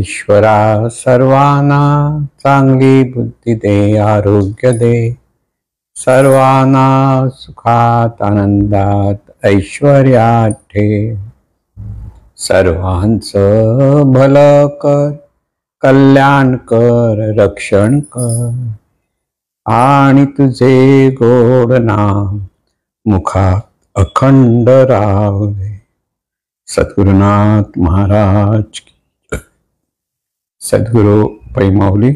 ईश्वरा सर्वांना चांगली बुद्धी दे, आरोग्य दे, सर्वांना सुखात आनंदात ऐश्वर्यात ठेव. सर्वांचं भलं कर, कल्याण कर, रक्षण कर, आणि तुझे गोड नाम मुखात अखंड राहू दे. सद्गुरुनाथ महाराज की जय. सद्गुरु पैमावली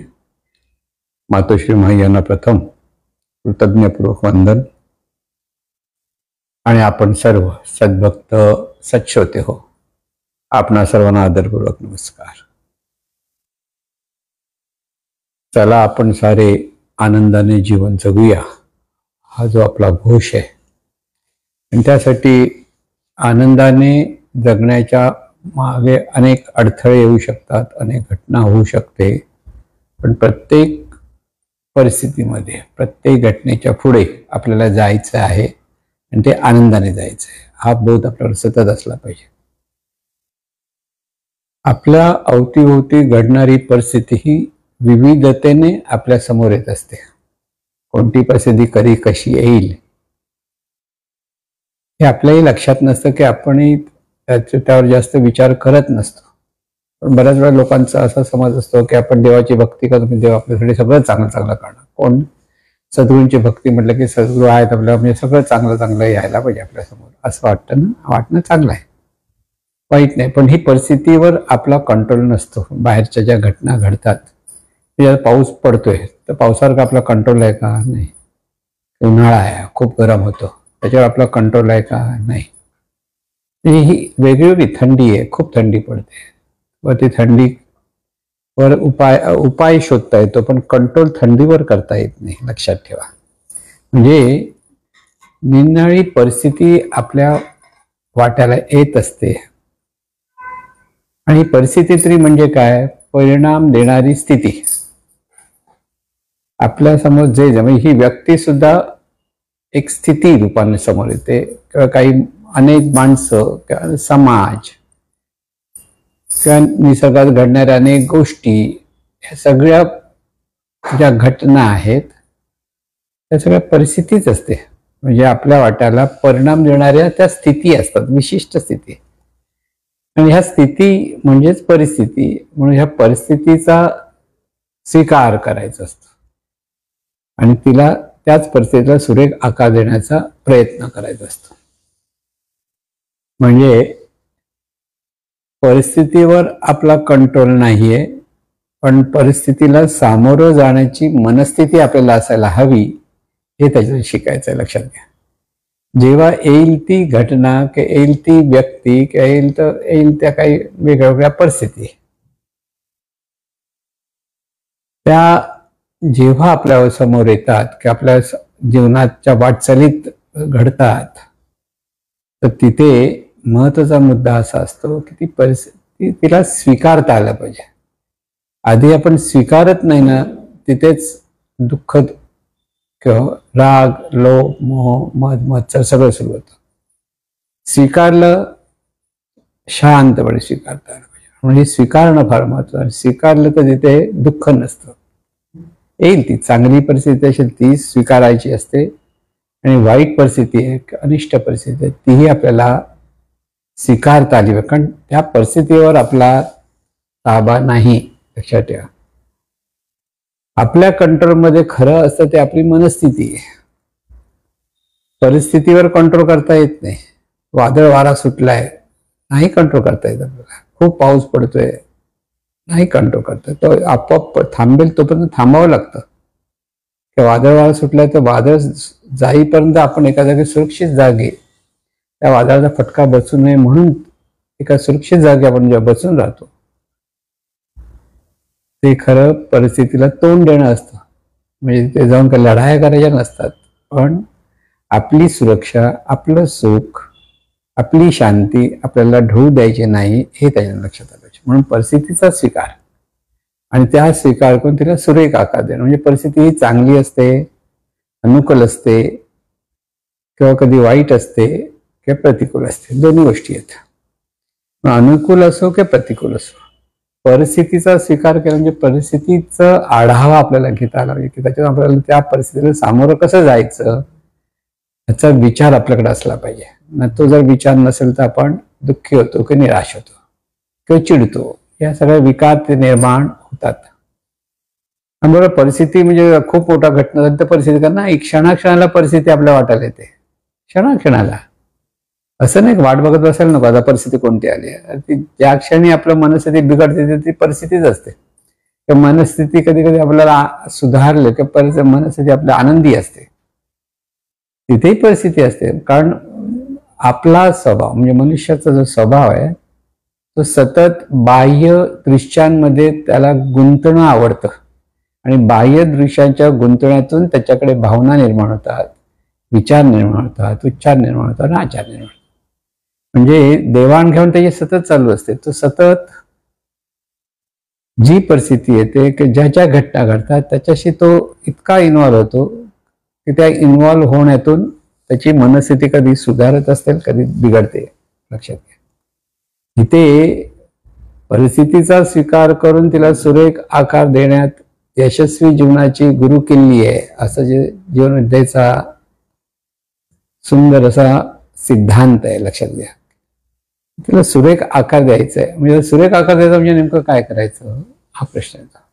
मातोश्री माई यांना प्रथम कृतज्ञपूर्वक वंदन. आणि आपण सर्व सद्भक्त सच्श्रोते हो, आपणा सर्वांना आदरपूर्वक नमस्कार. चला आपण सारे आनंदाने जीवन जगूया, हा जो आपला घोष आहे. आणि त्यासाठी आनंदाने जगण्याच्या मागे अनेक अडथळे येऊ शकतात, अनेक घटना होऊ शकते. पण प्रत्येक परिस्थितीमध्ये, प्रत्येक घटनेच्या पुढे आपल्याला जायचं आहे आणि ते आनंदाने जायचं आहे, हा बोध आपल्याला सतत असला पाहिजे. आपल्या अवतीभोवती घडणारी परिस्थिती ही विविधतेने आपल्या समोर येत असते. कोणती परिस्थिती कधी कशी येईल हे आपल्याही लक्षात नसतं, की आपणही त्यावर जास्त विचार करत नसतो. पण बऱ्याच वेळा लोकांचा असा समज असतो की आपण देवाची भक्ती करतो, देव आपल्यासाठी सगळं चांगलं चांगलं करणार. कोण सद्गुरूंची भक्ती म्हटलं की सद्गुरू आहेत आपल्याला, म्हणजे सगळं चांगलं चांगलं यायला पाहिजे आपल्यासमोर, असं वाटतं ना. वाटणं चांगलं आहे, वाईट नाही. पण ही परिस्थितीवर आपला कंट्रोल नसतो. बाहेरच्या ज्या घटना घडतात, पाऊस पडतोय तर पावसावर आपला कंट्रोल आहे का? नाही. उन्हाळा आहे, खूप गरम होतो, त्याच्यावर आपला कंट्रोल आहे का? नाही. ही वेगवेगळी थंडी आहे, खूप थंडी पडते, व ती थंडीवर उपाय शोधता येतो, पण कंट्रोल थंडीवर करता येत नाही, लक्षात ठेवा. म्हणजे निरनिराळी परिस्थिती आपल्या वाट्याला येत असते. आणि परिस्थिती तरी म्हणजे काय? परिणाम देणारी स्थिती. आपल्या समोर जे म्हणजे ही व्यक्ती सुद्धा एक स्थिती रूपाने समोर येते, किंवा काही अनेक माणसं किंवा समाज किंवा निसर्गात घडणाऱ्या अनेक गोष्टी, ह्या सगळ्या ज्या घटना आहेत त्या सगळ्या परिस्थितीच असते. म्हणजे आपल्या वाट्याला परिणाम देणाऱ्या त्या स्थिती असतात, विशिष्ट स्थिती. आणि ह्या स्थिती म्हणजेच परिस्थिती. म्हणून ह्या परिस्थितीचा स्वीकार करायचा असतो आणि तिला, त्याच परिस्थितीला सुरेख आकार देण्याचा प्रयत्न करायचा असतो. म्हणजे परिस्थितीवर आपला कंट्रोल नाहीये, पण परिस्थितीला सामोरं जाण्याची मनस्थिती आपल्याला असायला हवी, हे त्याच्यात शिकायचं आहे. लक्षात घ्या. जेव्हा येईल ती घटना, की येईल ती व्यक्ती, की येईल त्या काही वेगळ्या वेगळ्या परिस्थिती, त्या जेव्हा आपल्या समोर येतात, की आपल्या जीवनाच्या वाटचालीत घडतात, तर तिथे महत्वाचा मुद्दा असा असतो की ती परिस्थिती, तिला स्वीकारता आलं पाहिजे. आधी आपण स्वीकारत नाही ना, तिथेच दुःख किंवा राग, लोभ, मोह, मद, मत्सर सगळं सुरू होतं. स्वीकारलं, शांतपणे स्वीकारता आलं पाहिजे. म्हणजे स्वीकारणं फार महत्वाचं. स्वीकारलं तर तिथे दुःख नसतं. येईल ती चांगली परिस्थिती असेल ती स्वीकारायची असते, आणि वाईट परिस्थिती आहे, अनिष्ट परिस्थिती आहे, तीही आपल्याला स्वीकारता आली पाहिजे. कारण त्या परिस्थितीवर आपला ताबा नाही, लक्षात ठेवा. आपल्या कंट्रोलमध्ये खरं असतं ते आपली मनस्थिती आहे. परिस्थितीवर कंट्रोल करता येत नाही. वादळ वारा सुटलाय, नाही कंट्रोल करता येत आपल्याला. खूप पाऊस पडतोय, नाही कंट्रोल करता येत. तो आपोआप थांबेल तोपर्यंत थांबावं लागतं. वादळ वारा सुटलाय तर वादळ जाईपर्यंत आपण एका जागी सुरक्षित जागी, त्या वादळाचा फटका बसू नये म्हणून एका सुरक्षित जागी आपण जेव्हा बसून राहतो, ते खरं परिस्थितीला तोंड देणं असतं. म्हणजे ते जाऊन काही लढाया करायच्या नसतात, पण आपली सुरक्षा, आपलं सुख, आपली शांती आपल्याला ढळू द्यायची नाही, हे त्याच्या लक्षात आलं पाहिजे. म्हणून परिस्थितीचा स्वीकार, आणि त्या स्वीकार करून तिला सुरेख आकार देणं. म्हणजे परिस्थिती ही चांगली असते, अनुकूल असते, किंवा कधी वाईट असते किंवा प्रतिकूल असते, दोन्ही गोष्टी आहेत. अनुकूल असो किंवा प्रतिकूल असो, परिस्थितीचा स्वीकार केला म्हणजे परिस्थितीचा आढावा आपल्याला घेता आला पाहिजे की त्याच्यात आपल्याला त्या परिस्थितीला सामोरं कसं जायचं याचा विचार आपल्याकडे असला पाहिजे. तो जर विचार नसेल तर आपण दुःखी होतो की निराश होतो किंवा चिडतो, या सगळ्या विकार ते निर्माण होतात. आणि बरोबर परिस्थिती म्हणजे खूप मोठा घटना झाली तर परिस्थिती का नाही, क्षणाक्षणाला परिस्थिती आपल्या वाटायला येते, क्षणाक्षणाला. असं नाही वाट बघत बसायला नको आता परिस्थिती कोणती आली आहे. ती ज्या क्षणी आपलं मनस्थिती बिघडते ती परिस्थितीच असते. किंवा मनस्थिती कधी कधी आपल्याला सुधारले किंवा मनस्थिती आपल्या आनंदी असते, तिथेही परिस्थिती असते. कारण आपला स्वभाव म्हणजे मनुष्याचा जो स्वभाव आहे तो सतत बाह्य दृश्यांमध्ये त्याला गुंतणं आवडतं आणि बाह्य दृश्यांच्या गुंतण्यातून त्याच्याकडे भावना निर्माण होतात, विचार निर्माण होतात, उच्चार निर्माण होतात आणि आचार निर्माण होतात. म्हणजे देवाणघेवाण त्याची सतत चालू असते. तो सतत जी परिस्थिती येते की ज्या ज्या घटना घडतात त्याच्याशी तो इतका इन्व्हॉल्व होतो की त्या इन्व्हॉल्व होण्यातून त्याची मनस्थिती कधी सुधारत असते कधी बिघडते. लक्षात घ्या, इथे परिस्थितीचा स्वीकार करून तिला सुरेख आकार देण्यात यशस्वी जीवनाची गुरुकिल्ली आहे, असं जे जीवनविद्येचा सुंदर असा सिद्धांत आहे. लक्षात घ्या, तिला सुरेख आकार द्यायचा आहे. म्हणजे सुरेख आकार द्यायचा म्हणजे नेमकं काय करायचं हा प्रश्न आहे.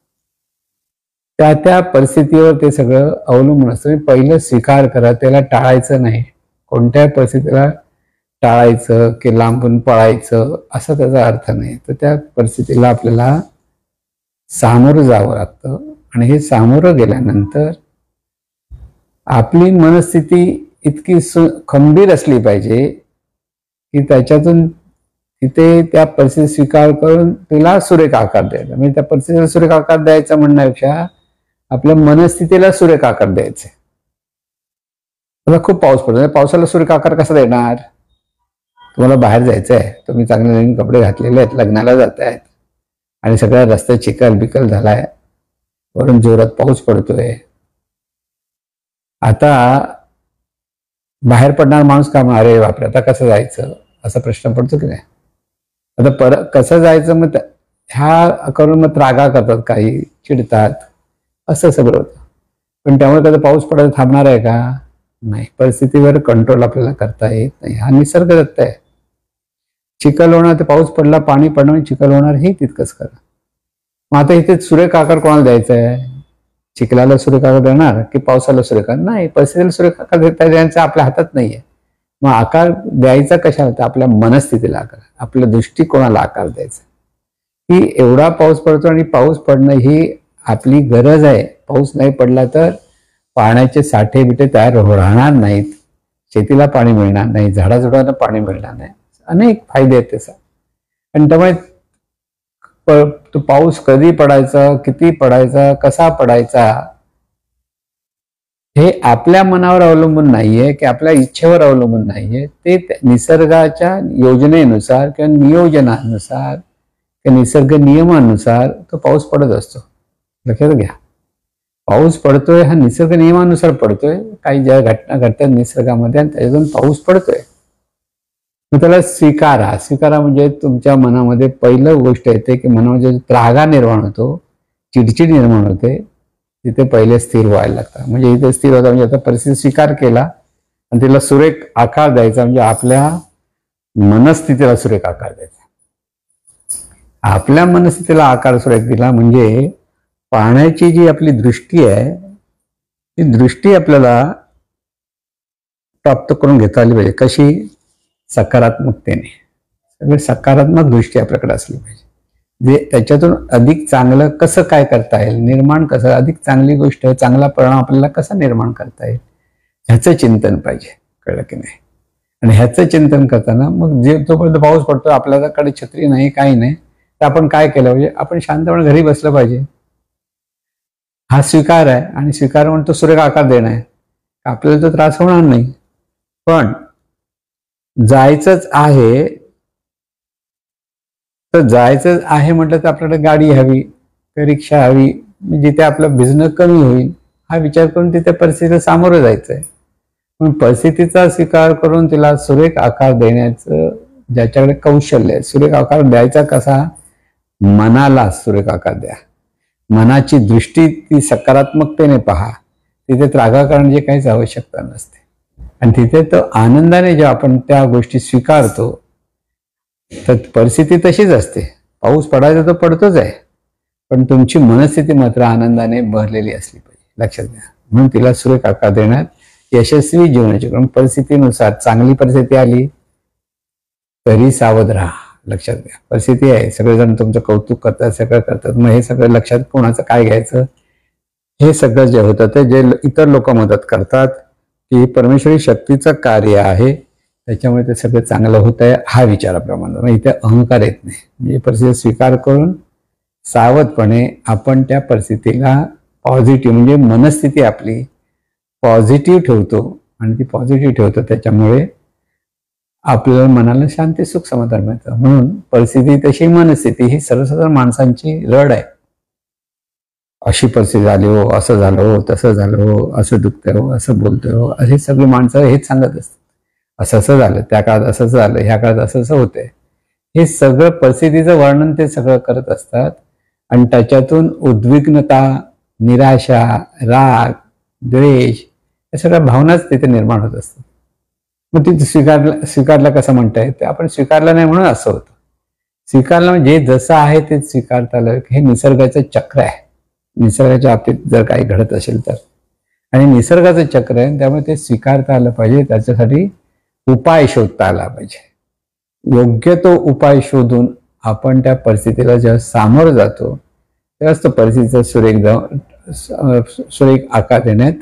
त्या त्या परिस्थितीवर ते सगळं अवलंबून असतं. पहिलं स्वीकार करा, त्याला टाळायचं नाही. कोणत्या परिस्थितीला टाळायचं की लांबून पळायचं असा त्याचा अर्थ नाही. तर त्या परिस्थितीला आपल्याला सामोरं जावं लागतं आणि हे सामोरं गेल्यानंतर आपली मनस्थिती इतकी खंबीर असली पाहिजे की त्याच्यातून तिथे त्या परिस्थिती स्वीकार करून तिला सुरेख आकार द्यायचा. म्हणजे त्या परिस्थितीला सुरेख आकार द्यायचा म्हणण्यापेक्षा आपल्या मनस्थितीला सुरेख आकार द्यायचे. आता खूप पाऊस पडतो, पावसाला सुरेख आकार कसा देणार? तुम्हाला बाहेर जायचं आहे, तुम्ही चांगले नवीन कपडे घातलेले आहेत, लग्नाला जात आहेत आणि सगळ्या रस्त्यात चिखल बिकल झालाय, वरून जोरात पाऊस पडतोय. आता बाहेर पडणार माणूस का मग अरे बापरे आता कसं जायचं असा प्रश्न पडतो की नाही. आता कसं जायचं मग ह्या करून मग त्रागा करतात, काही चिडतात, असं सगळं होतं. पण त्यामुळे कधी पाऊस पडायला थांबणार आहे का? नाही. परिस्थितीवर कंट्रोल आपल्याला करता येत नाही, हा निसर्गदत्त आहे. चिखल होणार तर पाऊस पडला, पाणी पडणं चिखल होणार हे तितकंच करा. मग आता इथे सुरेख आकार कोणाला द्यायचा आहे? चिखलाला सुरेख आकार देणार की पावसाला सुरेख आकार? नाही, परिस्थितीला सुरेख आकार देता द्यायचा आपल्या हातात नाहीये. मग आकार द्यायचा कशाला? तर आपल्या मनस्थितीला आकार, आपल्या दृष्टिकोनाला आकार द्यायचा की एवढा पाऊस पडतो आणि पाऊस पडणं ही आपली गरज आहे. पाऊस नाही पडला तर पाण्याचे साठे बिठे तयार राहणार नाहीत, शेतीला पाणी मिळणार नाही, झाडाझुडांना पाणी मिळणार नाही, अनेक फायदे आहेत त्याचा. आणि त्यामुळे तो पाऊस कधी पडायचा, किती पडायचा, कसा पडायचा हे आपल्या मनावर अवलंबून नाहीये की आपल्या इच्छेवर अवलंबून नाहीये. ते निसर्गाच्या योजनेनुसार किंवा नियोजनानुसार किंवा निसर्ग नियमानुसार तो पाऊस पडत असतो. लक्षात घ्या, पाऊस पडतोय हा निसर्ग नियमानुसार पडतोय. काही ज्या घटना घडतात निसर्गामध्ये आणि त्याच्यातून पाऊस पडतोय, मग त्याला स्वीकारा म्हणजे तुमच्या मनामध्ये पहिलं गोष्ट येते की मनामध्ये त्रागा निर्माण होतो, चिडचिड निर्माण होते, तिथे पहिले स्थिर व्हायला लागतात. म्हणजे इथे स्थिर होता म्हणजे आता परिस्थिती स्वीकार केला आणि तिला सुरेख आकार द्यायचा. म्हणजे आपल्या मनस्थितीला सुरेख आकार द्यायचा. आपल्या मनस्थितीला आकार सुरेख दिला म्हणजे पाहण्याची जी आपली दृष्टी आहे ती दृष्टी आपल्याला प्राप्त करून घेता आली पाहिजे. कशी? सकारात्मकतेने. सगळे सकारात्मक दृष्टी आपल्याकडे असली पाहिजे. जे त्याच्यातून अधिक चांगलं कसं काय करता येईल, निर्माण कसं, अधिक चांगली गोष्ट, चांगला परिणाम आपल्याला कसा निर्माण करता येईल ह्याचं चिंतन पाहिजे. कळलं की नाही? आणि ह्याचं चिंतन करताना मग जे जोपर्यंत पाऊस पडतो आपल्याकडे छत्री नाही काही नाही तर आपण काय केलं पाहिजे? आपण शांतपणे घरी बसलं पाहिजे. हा स्वीकार आहे आणि स्वीकार म्हणून तो सुरेख आकार देणं आहे. आपल्याला तो त्रास होणार नाही. पण जायचंच आहे तर जायचं आहे म्हटलं तर आपल्याला गाडी हवी, रिक्षा हवी, जिथे आपला बिझनेस कमी होईल हा विचार करून तिथे परिस्थितीला सामोरं जायचंय. पण परिस्थितीचा स्वीकार करून तिला सुरेख आकार देण्याचं ज्याच्याकडे कौशल्य आहे, सुरेख आकार द्यायचा कसा मनाला सुरेख आकार द्या. मनाची दृष्टी ती सकारात्मकतेने पहा. तिथे त्रागा करण्याची काहीच आवश्यकता नसते. आणि तिथे तो आनंदाने जेव्हा आपण त्या गोष्टी स्वीकारतो तर परिस्थिती तशीच असते. पाऊस पडायचा तो पडतोच आहे, पण तुमची मनस्थिती मात्र आनंदाने भरलेली असली पाहिजे. लक्षात घ्या. म्हणून तिला सुरेख आकार देण्यात यशस्वी जीवनाचे क्रम. परिस्थितीनुसार चांगली परिस्थिती आली तरी सावध राहा. लक्षात घ्या. परिस्थिती आहे, सगळेजण तुमचं कौतुक करतात, सगळं करतात, मग हे सगळं लक्षात कोणाचं काय घ्यायचं. हे सगळं जे होतं ते जे इतर लोक मदत करतात की परमेश्वरी शक्तीचं कार्य आहे, त्याच्यामुळे ते सगळं चांगलं होत आहे हा विचार आपल्या मनात. इथे अहंकार येत नाही. म्हणजे परिस्थिती स्वीकार करून सावधपणे आपण त्या परिस्थितीला पॉझिटिव्ह म्हणजे मनस्थिती आपली पॉझिटिव्ह ठेवतो. आणि ती पॉझिटिव्ह ठेवतो त्याच्यामुळे आपल्याला मनाला शांती सुख समाधान मिळतं. म्हणून परिस्थिती तशी मनस्थिती ही सर्वसाधारण माणसांची रड आहे. अशी परिस्थिती झाली हो, असं झालं हो, तसं झालं हो, असं दुखतंय हो, असं बोलतोय हो, असे सगळी माणसं हेच सांगत असतात. असं असं झालं, त्या काळात असं झालं, ह्या काळात असं असं होतंय. हे सगळं परिस्थितीचं वर्णन ते सगळं करत असतात. आणि त्याच्यातून उद्विग्नता, निराशा, राग, द्वेष या सगळ्या भावनाच तिथे निर्माण होत असतात. मग तिथे स्वीकारला कसं म्हणताय, ते आपण स्वीकारला नाही म्हणून असं होतं. स्वीकारलं म्हणजे जसं आहे ते स्वीकारता आलं. हे निसर्गाचं चक्र आहे. निसर्गाच्या बाबतीत जर काही घडत असेल तर, आणि निसर्गाचं चक्र आहे त्यामुळे ते स्वीकारता आलं पाहिजे. त्याच्यासाठी उपाय शोधता आला पाहिजे. योग्य तो उपाय शोधून आपण त्या परिस्थितीला जेव्हा सामोरं जातो तेव्हाच तो परिस्थितीचा सुरेख आकार देण्यात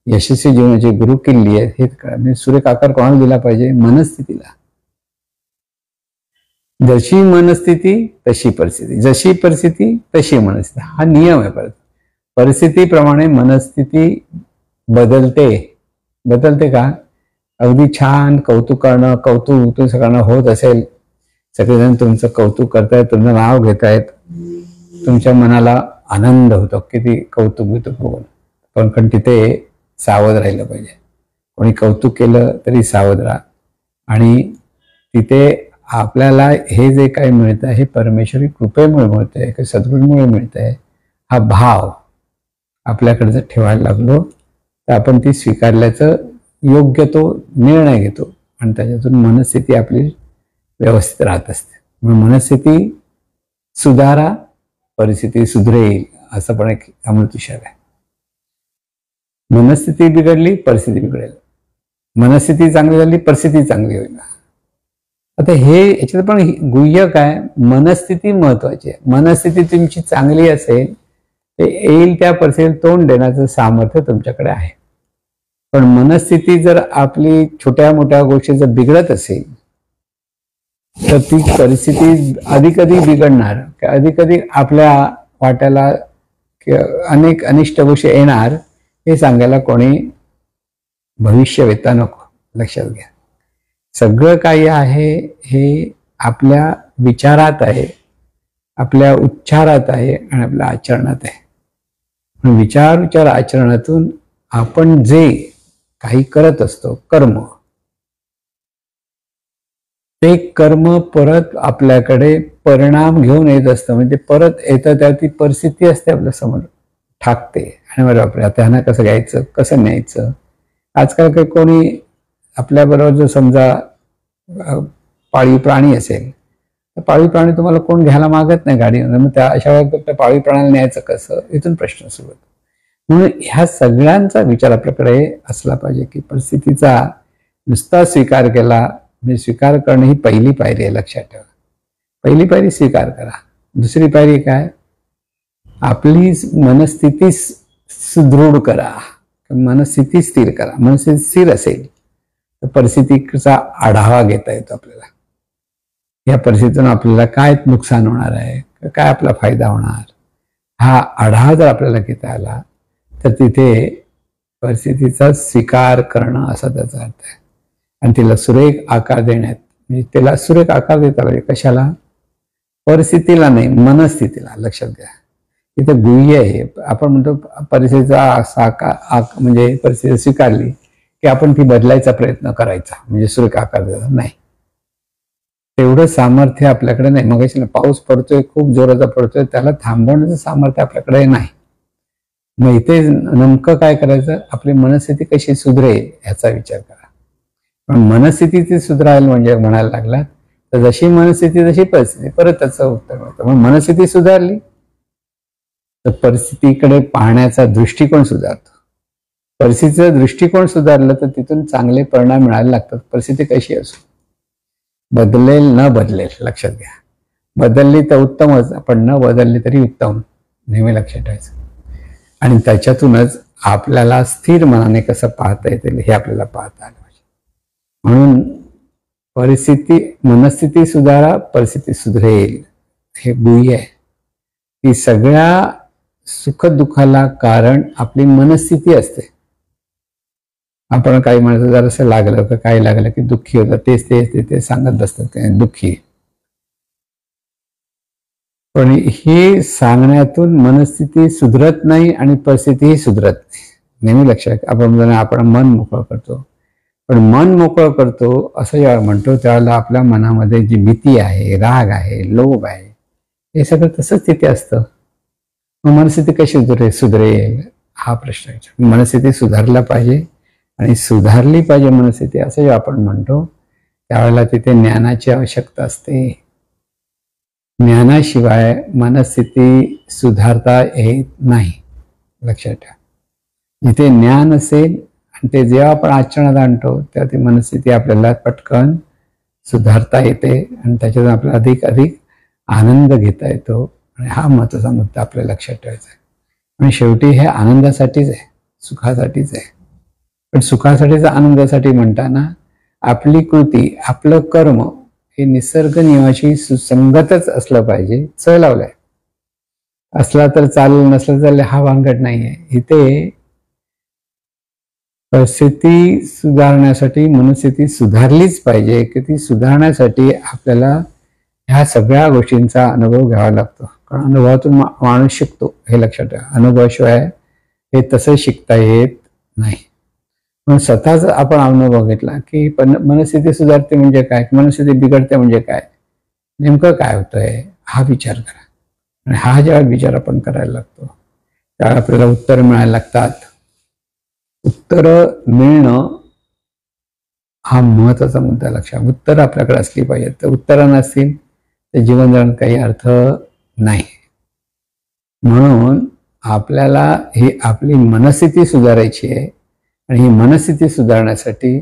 यशस्वी जीवनाची गुरु किल्ली आहे. हे म्हणजे सुरेख आकार कोणाला दिला पाहिजे? मनस्थितीला. जशी मनस्थिती तशी परिस्थिती, जशी परिस्थिती तशी मनस्थिती, हा नियम आहे. परत परिस्थितीप्रमाणे मनस्थिती बदलते का? अगदी छान कौतुक सगळ्यांना होत असेल, सगळेजण तुमचं कौतुक करतायत, तुमचं नाव घेतायत, तुमच्या मनाला आनंद होतो किती कौतुक बघून. पण तिथे सावध राहिलं पाहिजे. कोणी कौतुक केलं तरी सावध राहा. आणि तिथे आपल्याला हे जे काही मिळतं हे परमेश्वरी कृपेमुळे मिळतंय, काही सद्गुरूमुळे मिळतंय. हा भाव आपल्याकडे जर ठेवायला लागलो तर आपण ती स्वीकारल्याचं योग्य तो निर्णय घेतो आणि त्याच्यातून मनस्थिती आपली व्यवस्थित राहत असते. म्हणून मनस्थिती सुधारा, परिस्थिती सुधरेल, असं पण एक अमृतविचार आहे. मनस्थिती बिघडली, परिस्थिती बिघडेल. मनस्थिती चांगली झाली, परिस्थिती चांगली होईल. आता हे याच्यात पण गुह्य काय, मनस्थिती महत्वाची आहे. मनस्थिती तुमची चांगली असेल ते येईल त्या परिस्थितीला तोंड देण्याचं सामर्थ्य तुमच्याकडे आहे. पण मनस्थिती जर आपली छोट्या मोठ्या गोष्टी जर बिघडत असेल तर ती परिस्थिती अधिक बिघडणार, अधिक आपल्या वाट्याला अनेक अनिष्ट गोष्टी येणार. हे सांगायला कोणी भविष्य वेता नको. लक्षात घ्या. सगळं काही आहे हे आपल्या विचारात आहे, आपल्या उच्चारात आहे आणि आपल्या आचरणात आहे. विचार आचरणातून आपण जे काही करत असतो कर्म, ते कर्म परत आपल्याकडे परिणाम घेऊन येत असतं. म्हणजे परत येतं त्या ती परिस्थिती असते आपल्या समोर ठाकते. आणि बरं बापरे, आता ह्यांना कसं घ्यायचं, कसं न्यायचं. आजकाल काही कोणी आपल्याबरोबर जर समजा पाळीव प्राणी असेल तर पाळीव प्राणी तुम्हाला कोण घ्यायला मागत नाही गाडीमध्ये. मग त्या अशा वेळेला पाळीव प्राण्याला न्यायचं कसं, इथून प्रश्न सुरू होतो. म्हणून ह्या सगळ्यांचा विचार आपल्याकडे असला पाहिजे की परिस्थितीचा नुसता स्वीकार केला म्हणजे स्वीकार करणं ही पहिली पायरी आहे. लक्षात ठेवा. पहिली पायरी स्वीकार करा. दुसरी पायरी काय, आपली मनस्थिती सुदृढ करा, मनस्थिती स्थिर करा. मनस्थिती स्थिर असेल तर परिस्थितीचा आढावा घेता येतो आपल्याला. या परिस्थितीतून आपल्याला काय नुकसान होणार आहे, काय आपला फायदा होणार, हा आढावा जर आपल्याला घेता आला तर तिथे परिस्थितीचा स्वीकार करणं असा त्याचा अर्थ आहे. आणि तिला सुरेख आकार देण्यात, म्हणजे त्याला सुरेख आकार देता पाहिजे. कशाला? परिस्थितीला नाही, मनस्थितीला. लक्षात घ्या. इथं गुह्य आहे. आपण म्हणतो परिस्थितीचा म्हणजे परिस्थिती स्वीकारली की आपण ती बदलायचा प्रयत्न करायचा म्हणजे सुरेख आकार द्यायचा नाही. तेवढं सामर्थ्य आपल्याकडे नाही. मग पाऊस पडतोय, खूप जोराचा पडतोय, त्याला थांबवण्याचं सामर्थ्य आपल्याकडे नाही. मग इथे नेमकं काय करायचं, आपली मनस्थिती कशी सुधरेल याचा विचार करा. पण मनस्थिती ती सुधारायला म्हणजे म्हणायला लागला तर जशी मनस्थिती तशी परिस्थिती, परत त्याचं उत्तर मिळतं. मग मनस्थिती सुधारली तर परिस्थितीकडे पाहण्याचा दृष्टिकोन सुधारतो. परिस्थितीचा दृष्टिकोन सुधारलं तर तिथून चांगले परिणाम मिळायला लागतात. परिस्थिती कशी असो, बदलेल न बदलेल लक्षात घ्या. बदलली तर उत्तमच, पण न बदलली तरी उत्तम, नेहमी लक्षात ठेवायचं. आणि त्याच्यातूनच आपल्याला स्थिर मनाने कसं पाहता येतील हे आपल्याला पाहता आलं पाहिजे. म्हणून मनस्थिती सुधारा, परिस्थिती सुधरेल, हे गुह्य आहे. की सगळ्या सुखदुःखाला कारण आपली मनस्थिती असते. आपण काही म्हणायचं जरासं लागलं का काही लागलं की दुःखी होतं, तेच सांगत बसतात ते दुःखी. पण ही सांगण्यातून मनस्थिती सुधरत नाही आणि परिस्थितीही सुधरत नाही. नेहमी लक्षात आपण मन मोकळं करतो, पण मन मोकळं करतो असं जेव्हा म्हणतो त्यावेळेला आपल्या मनामध्ये जी भीती आहे, राग आहे, लोभ आहे, हे सगळं तसंच तिथे असतं. मग मनस्थिती कशी सुधरेल हा प्रश्न आहे. मनस्थिती सुधारला पाहिजे आणि सुधारली पाहिजे मनस्थिती असं जेव्हा आपण म्हणतो त्यावेळेला तिथे ज्ञानाची आवश्यकता असते. ज्ञानाशिवाय मनस्थिती सुधारता येत नाही, लक्षात ठेवा. जिथे ज्ञान असेल आणि ते जेव्हा आपण आचरणात आणतो तेव्हा ती मनस्थिती आपल्याला पटकन सुधारता येते आणि त्याच्यातून आपल्याला अधिक आनंद घेता येतो. आणि हा महत्त्वाचा मुद्दा आपल्या लक्षात ठेवायचा आहे. आणि शेवटी हे आनंदासाठीच आहे, सुखासाठीच आहे. पण सुखासाठीच आनंदासाठी म्हणताना आपली कृती, आपलं कर्म हे निसर्ग नियमाशी सुसंगतच असलं पाहिजे. चढ लावलाय असला तर चालेल, नसलं तर चालेल, हा भानगड नाहीये. इथे परिस्थिती सुधारण्यासाठी मनस्थिती सुधारलीच पाहिजे की ती सुधारण्यासाठी आपल्याला ह्या सगळ्या गोष्टींचा अनुभव घ्यावा लागतो. कारण अनुभवातून माणूस शिकतो, हे लक्षात ठेवा. अनुभवाशिवाय हे तसं शिकता येत नाही. म्हणून स्वतःच आपण अनुभव घेतला की मनस्थिती सुधारते म्हणजे काय, मनस्थिती बिघडते म्हणजे काय, नेमकं काय होतंय हा विचार करा. आणि हा जेव्हा विचार आपण करायला लागतो त्यावेळेला आपल्याला उत्तर मिळायला लागतात. उत्तरं मिळणं हा महत्वाचा मुद्दा लक्षात. उत्तर आपल्याकडे असली पाहिजे. तर उत्तरं नसतील तर जीवन जगण्यात काही अर्थ नाही. म्हणून आपल्याला ही आपली मनस्थिती सुधारायची आहे. आणि ही मनस्थिती सुधारण्यासाठी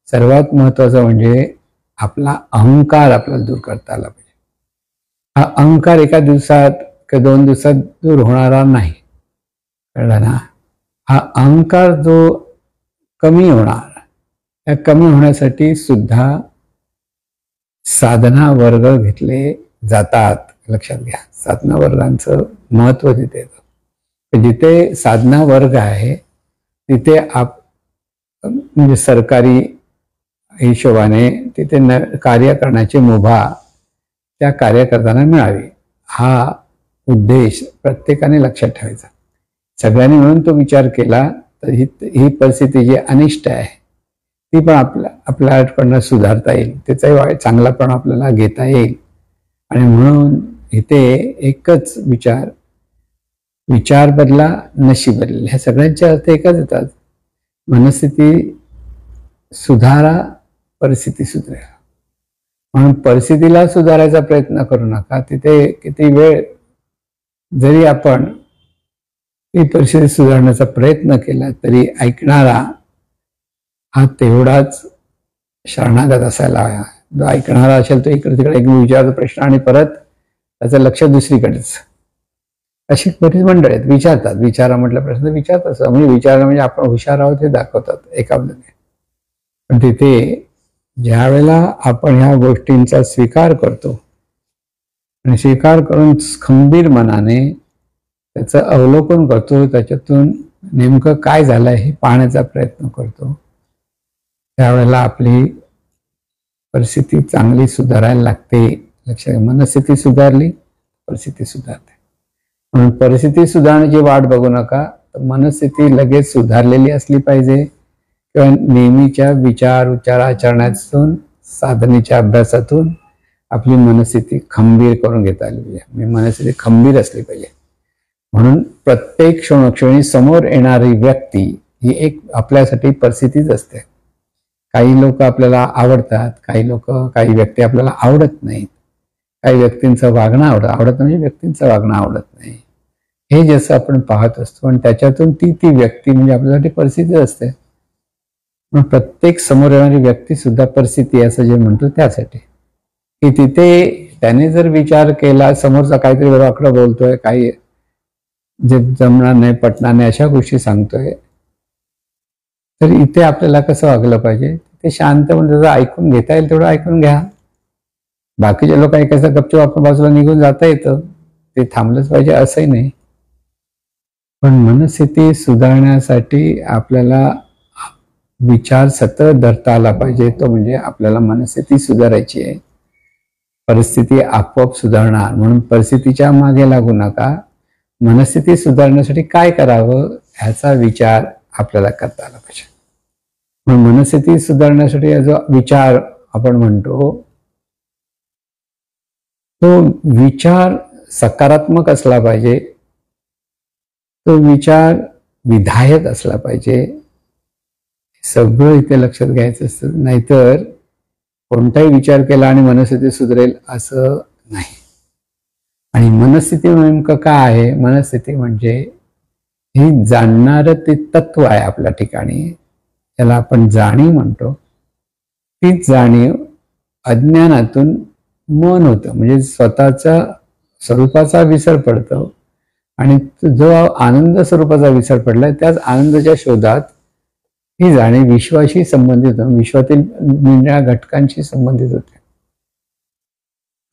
सर्वात महत्वाचं म्हणजे आपला अहंकार आपल्याला दूर करता आला पाहिजे. हा अहंकार एका दिवसात किंवा 2 दिवसात दूर होणारा नाही, कळलं ना. हा अहंकार जो कमी होणार, या कमी होण्यासाठी सुद्धा साधना वर्ग घेतले जातात, लक्षात घ्या. साधना वर्गांचं महत्व तिथे येतं. जिथे साधना वर्ग आहे तिथे म्हणजे सरकारी हिशोबाने तिथे कार्य करण्याची मुभा त्या कार्यकर्त्यांना मिळावी, हा उद्देश प्रत्येकाने लक्षात ठेवायचा. सगळ्यांनी म्हणून तो विचार केला तर ही परिस्थिती जी अनिष्ट आहे ती पण आपल्याकडनं सुधारता येईल, त्याचाही चांगला पण आपल्याला घेता येईल. आणि म्हणून इथे एकच विचार बदला, नशीब बदलेल, ह्या सगळ्यांचे अर्थ एकच येतात. मनस्थिती सुधारा, परिस्थिती सुधारा. म्हणून परिस्थितीला सुधारायचा प्रयत्न करू नका. तिथे किती वेळ जरी आपण ही परिस्थिती सुधारण्याचा प्रयत्न केला तरी ऐकणारा हा तेवढाच शरणागत असायला हवा. जो ऐकणारा असेल तो इकडे तिकडे एक विचारतो प्रश्न आणि परत त्याचं लक्ष दुसरीकडेच. अशी बरीच मंडळी आहेत, विचारतात, विचारा म्हटलं प्रश्न विचारतात, म्हणजे विचारणं म्हणजे आपण हुशार आहोत हे दाखवतात एकाबद्दल. पण तिथे ज्या वेळेला आपण ह्या गोष्टींचा स्वीकार करतो आणि स्वीकार करून खंबीर मनाने त्याचं अवलोकन करतो, त्याच्यातून नेमकं काय झालंय हे पाहण्याचा प्रयत्न करतो, त्यावेळेला आपली परिस्थिती चांगली सुधारायला लागते. लक्षात, मनस्थिती सुधारली, परिस्थिती सुधारते. म्हणून परिस्थिती सुधारण्याची वाट बघू नका. तर मनस्थिती लगेच सुधारलेली असली पाहिजे किंवा नेहमीच्या विचार आचरणातून, साधनेच्या अभ्यासातून आपली मनस्थिती खंबीर करून घेता आली पाहिजे, मनस्थिती खंबीर असली पाहिजे. म्हणून प्रत्येक क्षणोक्षणी समोर येणारी व्यक्ती ही एक आपल्यासाठी परिस्थितीच असते. काही लोक आपल्याला आवडतात, काही व्यक्ती आपल्याला आवडत नाहीत, काही व्यक्तींचं वागणं आवडत म्हणजे व्यक्तींचं वागणं आवडत नाही. हे जसं आपण पाहत असतो आणि त्याच्यातून ती व्यक्ती म्हणजे आपल्यासाठी परिस्थिती असते. पण प्रत्येक समोर येणारी व्यक्ती सुद्धा परिस्थिती असं जे म्हणतो त्यासाठी की तिथे त्याने जर विचार केला समोरचा काहीतरी वाकडं बोलतोय, काही जे जमणार नाही, पटणार नाही, अशा गोष्टी सांगतोय, तर इथे आपल्याला कसं वागलं पाहिजे? ते शांत म्हणजे ऐकून घेता येईल तेवढं ऐकून घ्या. बाकीचे लोक ऐकायचं गपचूप आपण बाजूला निघून जाता येतं, ते थांबलंच पाहिजे असंही नाही. पण मनस्थिती सुधारण्यासाठी आपल्याला विचार सतत धरता आला पाहिजे. तो म्हणजे आपल्याला मनस्थिती सुधारायची आहे. परिस्थिती आपोआप सुधारणार, म्हणून परिस्थितीच्या मागे लागू नका. मनस्थिती सुधारण्यासाठी काय करावं ह्याचा विचार आपल्याला करता आला पाहिजे. मनस्थिती सुधारण्यासाठी जो विचार आपण म्हणतो तो विचार सकारात्मक असला पाहिजे, तो विचार विधायक असला पाहिजे. सगळं इथे लक्षात घ्यायचं असतं. नाहीतर कोणताही विचार केला आणि मनस्थिती सुधरेल असं नाही. आणि मनस्थिती नेमकं काय आहे? मनस्थिती म्हणजे हे जाणणारं ते तत्व आहे आपल्या ठिकाणी, त्याला आपण जाणीव म्हणतो. तीच जाणीव अज्ञानातून मन होतं, म्हणजे स्वतःच्या स्वरूपाचा विसर पडतो. आणि जो आनंद स्वरूपाचा विसर पडलाय त्याच आनंदाच्या शोधात ही जाणीव विश्वाशी संबंधित होते, विश्वातील निळ्या घटकांशी संबंधित होते.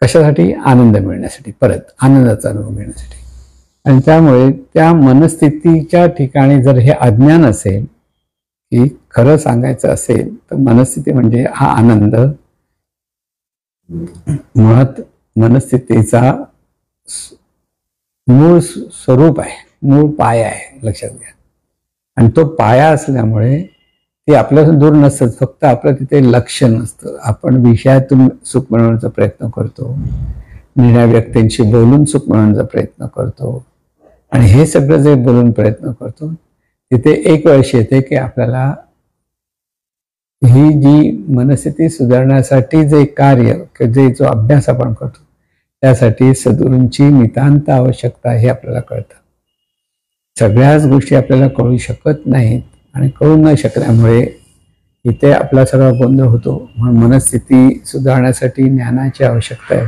कशासाठी? आनंद मिळण्यासाठी, परत आनंदाचा अनुभव मिळण्यासाठी. आणि त्यामुळे त्या मनस्थितीच्या ठिकाणी जर हे अज्ञान असेल, की खरं सांगायचं असेल तर मनस्थिती म्हणजे हा आनंद मुळात मनस्थितीचा मूळ स्वरूप आहे, मूळ पाया आहे, लक्षात घ्या. आणि तो पाया असल्यामुळे ते आपल्यापासून दूर नसतं, फक्त आपलं तिथे लक्ष नसतं. आपण विषयातून सुख मिळवण्याचा प्रयत्न करतो, निर्णय व्यक्तींशी बोलून सुख मिळवण्याचा प्रयत्न करतो. आणि हे सगळं जे बोलून प्रयत्न करतो तिथे एक वेळेस येते की आपल्याला ही जी मनस्थिती सुधारण्यासाठी जे कार्य जे जो अभ्यास आपण करतो त्यासाठी सद्गुरूंची नितांत आवश्यकता हे आपल्याला कळतं. सगळ्याच गोष्टी आपल्याला कळू शकत नाहीत आणि कळू न शकल्यामुळे इथे आपला सगळा गोंधळ होतो. म्हणून मनस्थिती सुधारण्यासाठी ज्ञानाची आवश्यकता आहे.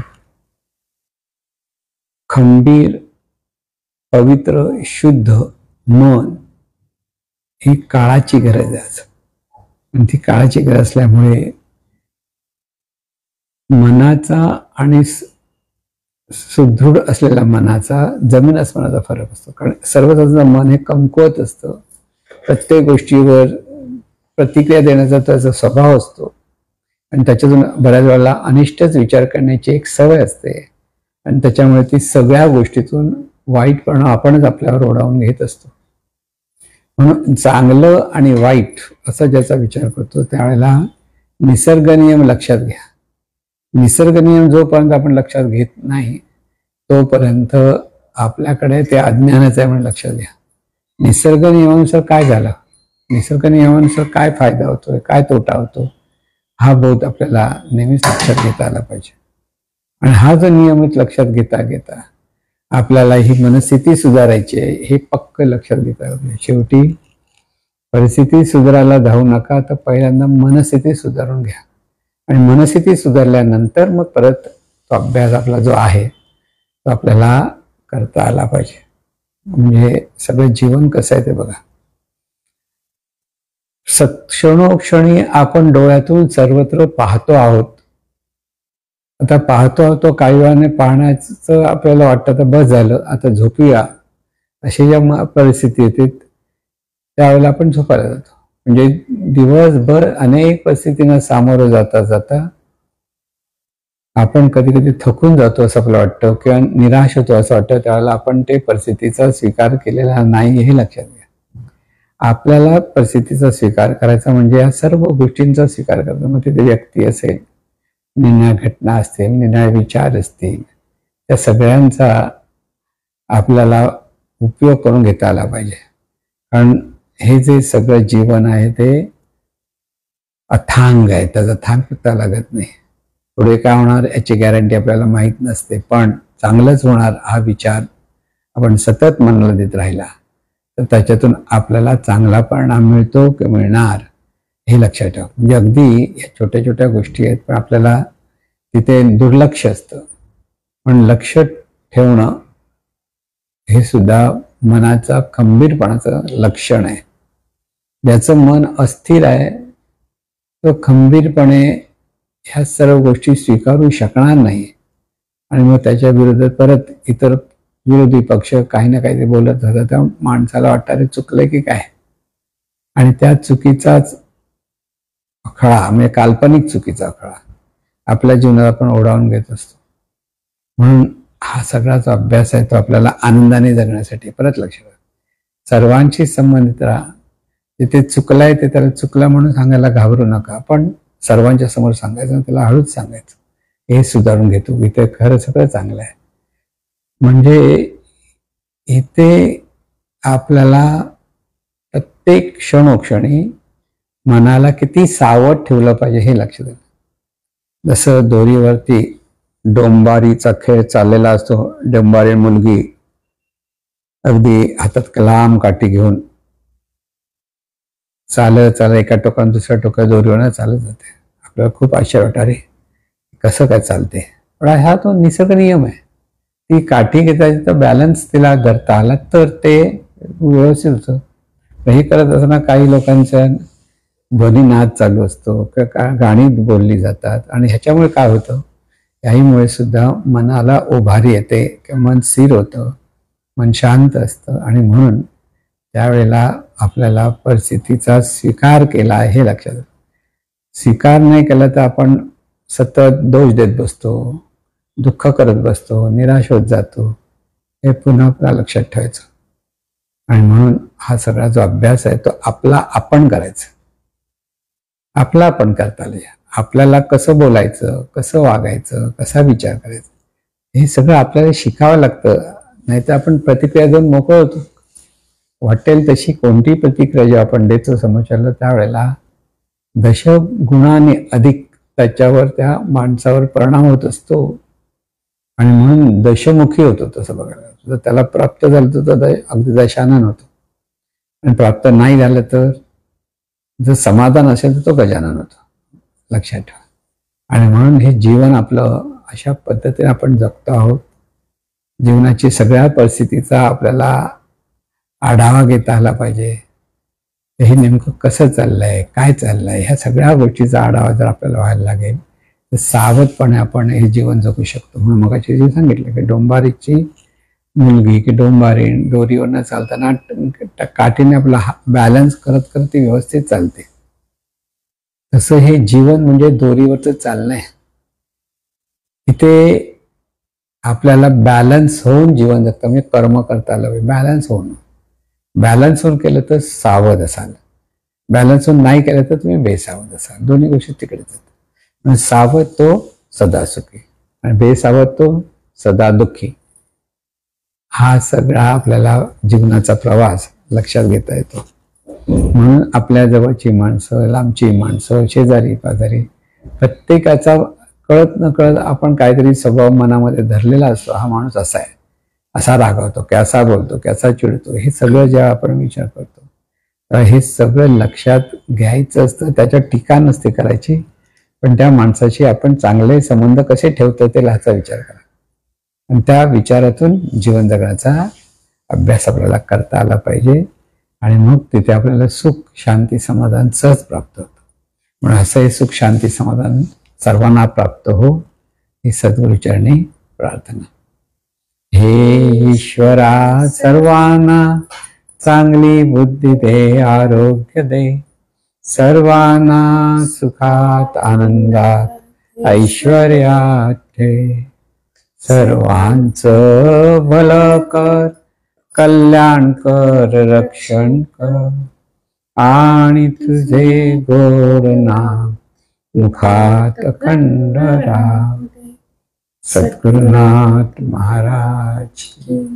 खंबीर, पवित्र, शुद्ध मन ही काळाची गरज आहे. आणि ती काळाची गरज असल्यामुळे मनाचा आणि सुदृढ असलेल्या मनाचा जमीन अस्मानाचा फरक असतो. कारण सर्वसाधारण मन हे कमकुवत असतं, प्रत्येक गोष्टीवर प्रतिक्रिया देण्याचा त्याचा स्वभाव असतो आणि त्याच्यातून बऱ्याच वेळेला अनिष्टच विचार करण्याची एक सवय असते. आणि त्याच्यामुळे ती सगळ्या गोष्टीतून वाईटपणा आपणच आपल्यावर ओढावून घेत असतो. म्हणून चांगलं आणि वाईट असा ज्याचा विचार करतो त्यावेळेला निसर्ग नियम लक्षात घ्या. निसर्ग नियम जोपर्यंत आपण लक्षात घेत नाही तोपर्यंत आपल्याकडे ते अज्ञानच आहे म्हणून लक्षात घ्या. निसर्ग नियमानुसार काय झालं, निसर्ग नियमानुसार काय फायदा होतोय, काय तोटा होतो, हा बोध आपल्याला नेहमीच लक्षात घेता आला पाहिजे. आणि हा जो नियमित लक्षात घेता घेता आपल्याला ही मनस्थिती सुधारायची आहे हे पक्क लक्षात घेता पाहिजे. शेवटी परिस्थिती सुधारायला धावू नका, तर पहिल्यांदा मनस्थिती सुधारून घ्या. आणि मनस्थिती सुधारल्यानंतर मग परत तो अभ्यास आपला जो आहे तो आपल्याला करता आला पाहिजे. म्हणजे सगळं जीवन कसं आहे ते बघा. क्षणोक्षणी आपण डोळ्यातून सर्वत्र पाहतो आहोत. आता पाहतो आहोत तो काही वेळाने पाहण्याचं आपल्याला वाटतं तर बस झालं आता झोपूया अशी ज्या परिस्थिती येते त्यावेळेला आपण झोपायला जातो. म्हणजे दिवसभर अनेक परिस्थितींना सामोरं जाता जाता आपण कधी कधी थकून जातो असं आपलं वाटतं किंवा निराश होतो असं वाटतं. त्यावेळेला आपण ते परिस्थितीचा स्वीकार केलेला नाही हे लक्षात घ्या. आपल्याला परिस्थितीचा स्वीकार करायचा म्हणजे या सर्व गोष्टींचा स्वीकार करायचा. मग तिथे व्यक्ती असेल, निराळ्या घटना असतील, निराळे विचार असतील, त्या सगळ्यांचा आपल्याला उपयोग करून घेता आला पाहिजे. कारण हे जे सगळं जीवन आहे ते अथांग आहे, त्याचा थांग सुद्धा लागत नाही. पुढे काय होणार याची गॅरंटी आपल्याला माहीत नसते, पण चांगलंच होणार हा विचार आपण सतत मनाला देत राहिला तर त्याच्यातून आपल्याला चांगला परिणाम मिळतो की मिळणार हे लक्षात ठेवा. म्हणजे अगदी या छोट्या छोट्या गोष्टी आहेत, पण आपल्याला तिथे दुर्लक्ष असतं. पण लक्ष ठेवणं हे सुद्धा मनाचा खंबीरपणाचं लक्षण आहे. ज्याचं मन अस्थिर आहे तो खंबीरपणे ह्या सर्व गोष्टी स्वीकारू शकणार नाही आणि मग त्याच्या विरोधात परत इतर विरोधी पक्ष काही ना काही बोलत राहतात. त्या माणसाला वाटतं अरे चुकलंय की काय, आणि त्या चुकीचाच खळा म्हणजे काल्पनिक चुकीचा खळा आपल्या जीवनात आपण ओढावून घेत असतो. म्हणून हा सगळा जो अभ्यास आहे तो आपल्याला आनंदाने जगण्यासाठी. परत लक्ष द्या, सर्वांशी संबंधित राहा. जिथे चुकलाय ते त्याला चुकला म्हणून सांगायला घाबरू नका, पण सर्वांच्या समोर सांगायचं, त्याला हळूच सांगायचं हे सुधारून घेतो, इथे खरं सगळं चांगलं आहे. म्हणजे इथे आपल्याला प्रत्येक क्षणोक्षणी मनाला किती सावध ठेवलं पाहिजे हे लक्षात येतं. जसं दोरीवरती डोंबारीचा खेळ चाललेला असतो. डोंबारी मुलगी अगदी हातात लांब काठी घेऊन चालत एका टोकानं दुसऱ्या टोका दोरीवर चालत जाते. आपल्याला खूप आश्चर्य वाटतं, अरे कसं काय चालते, पण हा तो निसर्ग नियम आहे. ती काठी घेता तर बॅलन्स तिला करता आला तर ते व्यवस्थित होतं. हे करत असताना काही लोकांचा ध्वनीनाद चालू असतो किंवा गाणी बोलली जातात आणि ह्याच्यामुळे काय होतं, याहीमुळे सुद्धा मनाला उभारी येते किंवा मन स्थिर होतं, मन शांत असतं. आणि म्हणून त्यावेळेला आपल्याला परिस्थितीचा स्वीकार केला आहे हे लक्षात येतं. स्वीकार नाही केला तर आपण सतत दोष देत बसतो, दुःख करत बसतो, निराश होत जातो. हे पुन्हा पुन्हा लक्षात ठेवायचं. आणि म्हणून हा सगळा जो अभ्यास आहे तो आपला आपण करायचा, आपला आपण करता आलं. आपल्याला कसं बोलायचं, कसं वागायचं, कसा विचार करायचा हे सगळं आपल्याला शिकावं लागतं. नाहीतर आपण प्रतिक्रिया देऊन मोकळं होतो. वाटेल तशी कोणती प्रतिक्रिया जेव्हा आपण देतो समोरच्याला त्यावेळेला दशगुणाने अधिक त्याच्यावर त्या माणसावर परिणाम होत असतो. आणि म्हणून दशमुखी होतो. तसं बघायला जर त्याला प्राप्त झालं तर अगदी दशानन होतो, आणि प्राप्त नाही झालं तर जर समाधान असेल तर तो गजानन होतो. लक्षात ठेवा. आणि म्हणून हे जीवन आपलं अशा पद्धतीने आपण जगतो आहोत. जीवनाची सगळ्या परिस्थितीचा आपल्याला आढावा घेता आला पाहिजे. हे नेमकं कसं चाललंय, काय चाललंय, ह्या सगळ्या गोष्टीचा आढावा जर आपल्याला व्हायला लागेल तर सावधपणे आपण हे जीवन जगू शकतो. म्हणून मगाशी जे सांगितलं की डोंबारीची मुलगी की डोंबारी दोरीवर न चालताना काठीने आपला बॅलन्स करत करत ती व्यवस्थित चालते. तसं हे जीवन म्हणजे दोरीवरचं चालणं आहे. इथे आपल्याला बॅलन्स होऊन जीवन जगतं, म्हणजे कर्म करता आलं, बॅलन्स होऊन. बॅलन्स होऊन केलं तर सावध असाल, बॅलन्स होऊन नाही केलं तर तुम्ही बेसावध असाल. दोन्ही गोष्टी तिकडे जातात. सावध तो सदा सुखी आणि बेसावध तो सदा दुःखी. हा सगळा आपल्याला जीवनाचा प्रवास लक्षात घेता येतो. म्हणून आपल्या जवळची माणसं, लांबची माणसं, शेजारी पाजारी प्रत्येकाचा कळत न कळत आपण काहीतरी स्वभाव मनामध्ये धरलेला असतो. हा माणूस असा आहे, असा रागवतो की असा बोलतो की असा चिडतो. हे सगळं जेव्हा आपण विचार करतो तर हे सगळं लक्षात घ्यायचं असतं. त्याच्यात टीका नसते करायची, पण त्या माणसाशी आपण चांगले संबंध कसे ठेवतो ते ह्याचा विचार करा. आणि त्या विचारातून जीवन जगण्याचा अभ्यास आपल्याला करता आला पाहिजे. आणि मग तिथे आपल्याला सुख, शांती, समाधान सहज प्राप्त होतं. म्हणून असं हे सुख, शांती, समाधान सर्वांना प्राप्त हो ही सद्गुरुचरणी प्रार्थना. हे ईश्वरा सर्वांना चांगली बुद्धी दे, आरोग्य दे, सर्वांना सुखात आनंदात ऐश्वर्यात ठे. सर्वांचं भलं कर, कल्याण कर, रक्षण कर, आणि तुझे गोड नाम मुखात खंड राम दे. सद्गुरुनाथ महाराज की